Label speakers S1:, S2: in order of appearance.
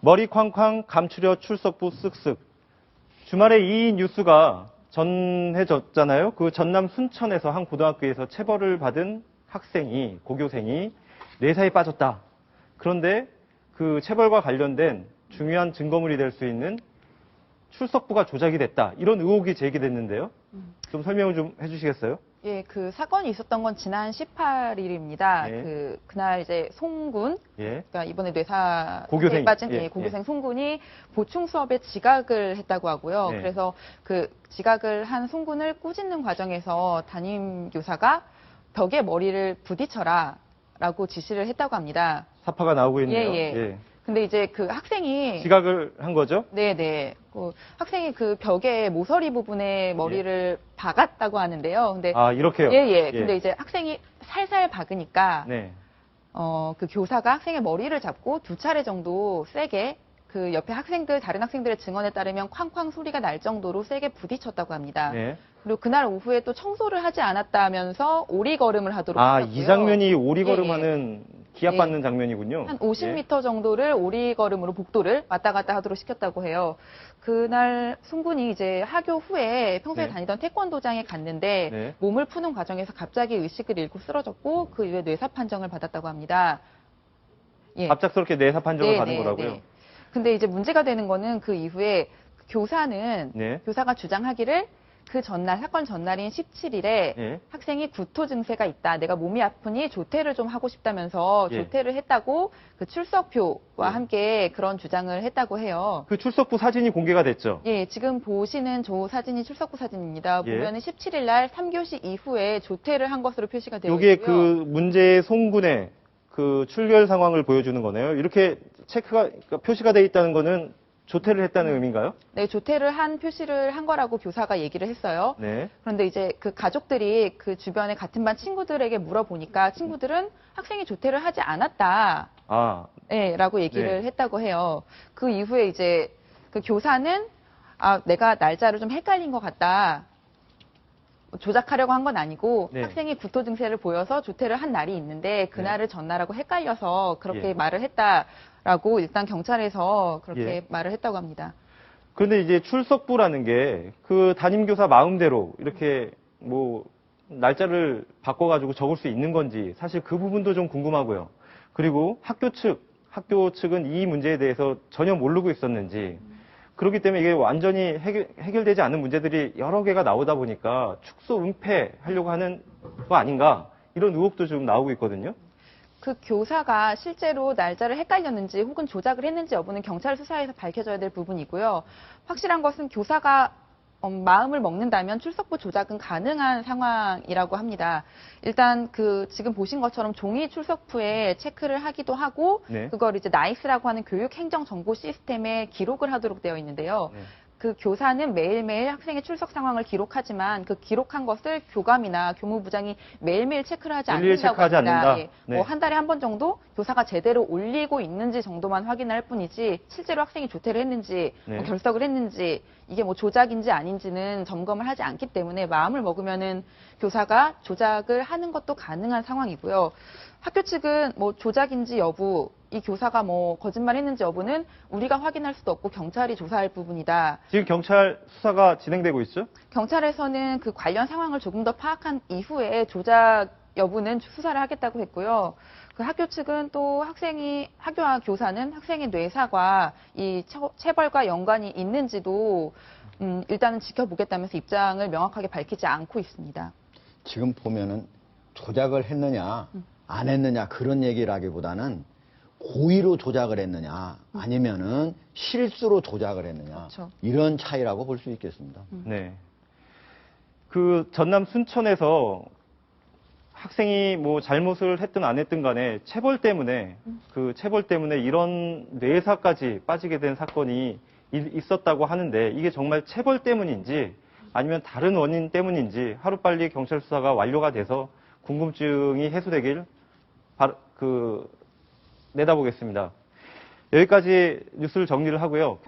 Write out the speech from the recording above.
S1: 머리 쾅쾅 감추려 출석부 쓱쓱. 주말에 이 뉴스가 전해졌잖아요. 그 전남 순천에서 한 고등학교에서 체벌을 받은 학생이, 고교생이 내사에 빠졌다. 그런데 그 체벌과 관련된 중요한 증거물이 될 수 있는 출석부가 조작이 됐다. 이런 의혹이 제기됐는데요. 좀 설명을 좀 해주시겠어요?
S2: 예, 그 사건이 있었던 건 지난 18일입니다.
S1: 예.
S2: 그날 이제 송군,
S1: 예.
S2: 그러니까 이번에 뇌사에
S1: 고교생,
S2: 빠진
S1: 예,
S2: 고교생
S1: 예.
S2: 송군이 보충 수업에 지각을 했다고 하고요.
S1: 네.
S2: 그래서 그 지각을 한 송군을 꾸짖는 과정에서 담임 교사가 벽에 머리를 부딪혀라라고 지시를 했다고 합니다.
S1: 사파가 나오고 있네요.
S2: 예, 예.
S1: 예.
S2: 근데 이제 그 학생이
S1: 지각을 한 거죠?
S2: 네네. 학생이 그 벽에 모서리 부분에 머리를 박았다고 하는데요. 근데
S1: 아, 이렇게요?
S2: 예, 예.
S1: 예.
S2: 근데 이제 학생이 살살 박으니까
S1: 네.
S2: 그 교사가 학생의 머리를 잡고 2차례 정도 세게 그 옆에 다른 학생들의 증언에 따르면 쾅쾅 소리가 날 정도로 세게 부딪혔다고 합니다.
S1: 네.
S2: 그리고 그날 오후에 또 청소를 하지 않았다면서 오리걸음을 하도록 했고요.
S1: 이 장면이 오리걸음하는
S2: 예, 예.
S1: 기합받는 장면이군요.
S2: 한 50m
S1: 예.
S2: 정도를 오리걸음으로 복도를 왔다 갔다 하도록 시켰다고 해요. 그날 송군이 이제 하교 후에 평소에
S1: 네.
S2: 다니던 태권도장에 갔는데
S1: 네.
S2: 몸을 푸는 과정에서 갑자기 의식을 잃고 쓰러졌고 그 이후에 뇌사 판정을 받았다고 합니다. 예.
S1: 갑작스럽게 내사 판정을
S2: 네,
S1: 받은
S2: 네,
S1: 거라고요?
S2: 네. 근데 이제 문제가 되는 거는 그 이후에 교사는
S1: 네.
S2: 교사가 주장하기를 그 전날 사건 전날인 17일에
S1: 예.
S2: 학생이 구토 증세가 있다. 내가 몸이 아프니 조퇴를 좀 하고 싶다면서
S1: 예.
S2: 조퇴를 했다고 그 출석표와
S1: 예.
S2: 함께 그런 주장을 했다고 해요.
S1: 그 출석부 사진이 공개가 됐죠?
S2: 예, 지금 보시는 저 사진이 출석부 사진입니다.
S1: 예.
S2: 보면은 17일 날 3교시 이후에 조퇴를 한 것으로 표시가 되어
S1: 이게
S2: 있고요.
S1: 그 문제의 송군의 그 출결 상황을 보여주는 거네요. 이렇게 그러니까 표시가 돼 있다는 거는 조퇴를 했다는 의미인가요?
S2: 네, 조퇴를 한 표시를 한 거라고 교사가 얘기를 했어요.
S1: 네.
S2: 그런데 이제 그 가족들이 그 주변에 같은 반 친구들에게 물어보니까 친구들은 학생이 조퇴를 하지 않았다. 네, 라고 얘기를
S1: 네.
S2: 했다고 해요. 그 이후에 이제 그 교사는 내가 날짜를 좀 헷갈린 것 같다. 조작하려고 한 건 아니고
S1: 네.
S2: 학생이 구토 증세를 보여서 조퇴를 한 날이 있는데 그날을 전날하고 헷갈려서 그렇게
S1: 예.
S2: 말을 했다라고 일단 경찰에서 그렇게
S1: 예.
S2: 말을 했다고 합니다.
S1: 그런데 이제 출석부라는 게 그 담임교사 마음대로 이렇게 뭐 날짜를 바꿔가지고 적을 수 있는 건지 사실 그 부분도 좀 궁금하고요. 그리고 학교 측은 이 문제에 대해서 전혀 모르고 있었는지 그렇기 때문에 이게 완전히 해결되지 않는 문제들이 여러 개가 나오다 보니까 축소 은폐하려고 하는 거 아닌가 이런 의혹도 좀 나오고 있거든요.
S2: 그 교사가 실제로 날짜를 헷갈렸는지 혹은 조작을 했는지 여부는 경찰 수사에서 밝혀져야 될 부분이고요. 확실한 것은 교사가 마음을 먹는다면 출석부 조작은 가능한 상황이라고 합니다. 일단 그 지금 보신 것처럼 종이 출석부에 체크를 하기도 하고
S1: 네.
S2: 그걸 이제 나이스라고 하는 교육 행정 정보 시스템에 기록을 하도록 되어 있는데요.
S1: 네.
S2: 그 교사는 매일매일 학생의 출석 상황을 기록하지만 그 기록한 것을 교감이나 교무부장이 매일매일 체크를 하지
S1: 일일이
S2: 않는다고
S1: 체크하지
S2: 합니다.
S1: 않는다?
S2: 예.
S1: 네.
S2: 뭐 한 달에 한 번 정도 교사가 제대로 올리고 있는지 정도만 확인할 뿐이지 실제로 학생이 조퇴를 했는지
S1: 네.
S2: 뭐 결석을 했는지 이게 뭐 조작인지 아닌지는 점검을 하지 않기 때문에 마음을 먹으면은 교사가 조작을 하는 것도 가능한 상황이고요. 학교 측은 뭐 조작인지 여부, 이 교사가 뭐 거짓말했는지 여부는 우리가 확인할 수도 없고 경찰이 조사할 부분이다.
S1: 지금 경찰 수사가 진행되고 있죠?
S2: 경찰에서는 그 관련 상황을 조금 더 파악한 이후에 조작 여부는 수사를 하겠다고 했고요. 그 학교 측은 또 학교와 교사는 학생의 뇌사과 이 체벌과 연관이 있는지도 일단은 지켜보겠다면서 입장을 명확하게 밝히지 않고 있습니다.
S3: 지금 보면은 조작을 했느냐 안 했느냐 그런 얘기라기보다는 고의로 조작을 했느냐 아니면은 실수로 조작을 했느냐
S2: 그렇죠.
S3: 이런 차이라고 볼 수 있겠습니다.
S1: 네. 그 전남 순천에서 학생이 뭐 잘못을 했든 안 했든 간에 체벌 때문에 이런 뇌사까지 빠지게 된 사건이 있었다고 하는데 이게 정말 체벌 때문인지 아니면 다른 원인 때문인지 하루빨리 경찰 수사가 완료가 돼서 궁금증이 해소되길 내다보겠습니다. 여기까지 뉴스를 정리를 하고요.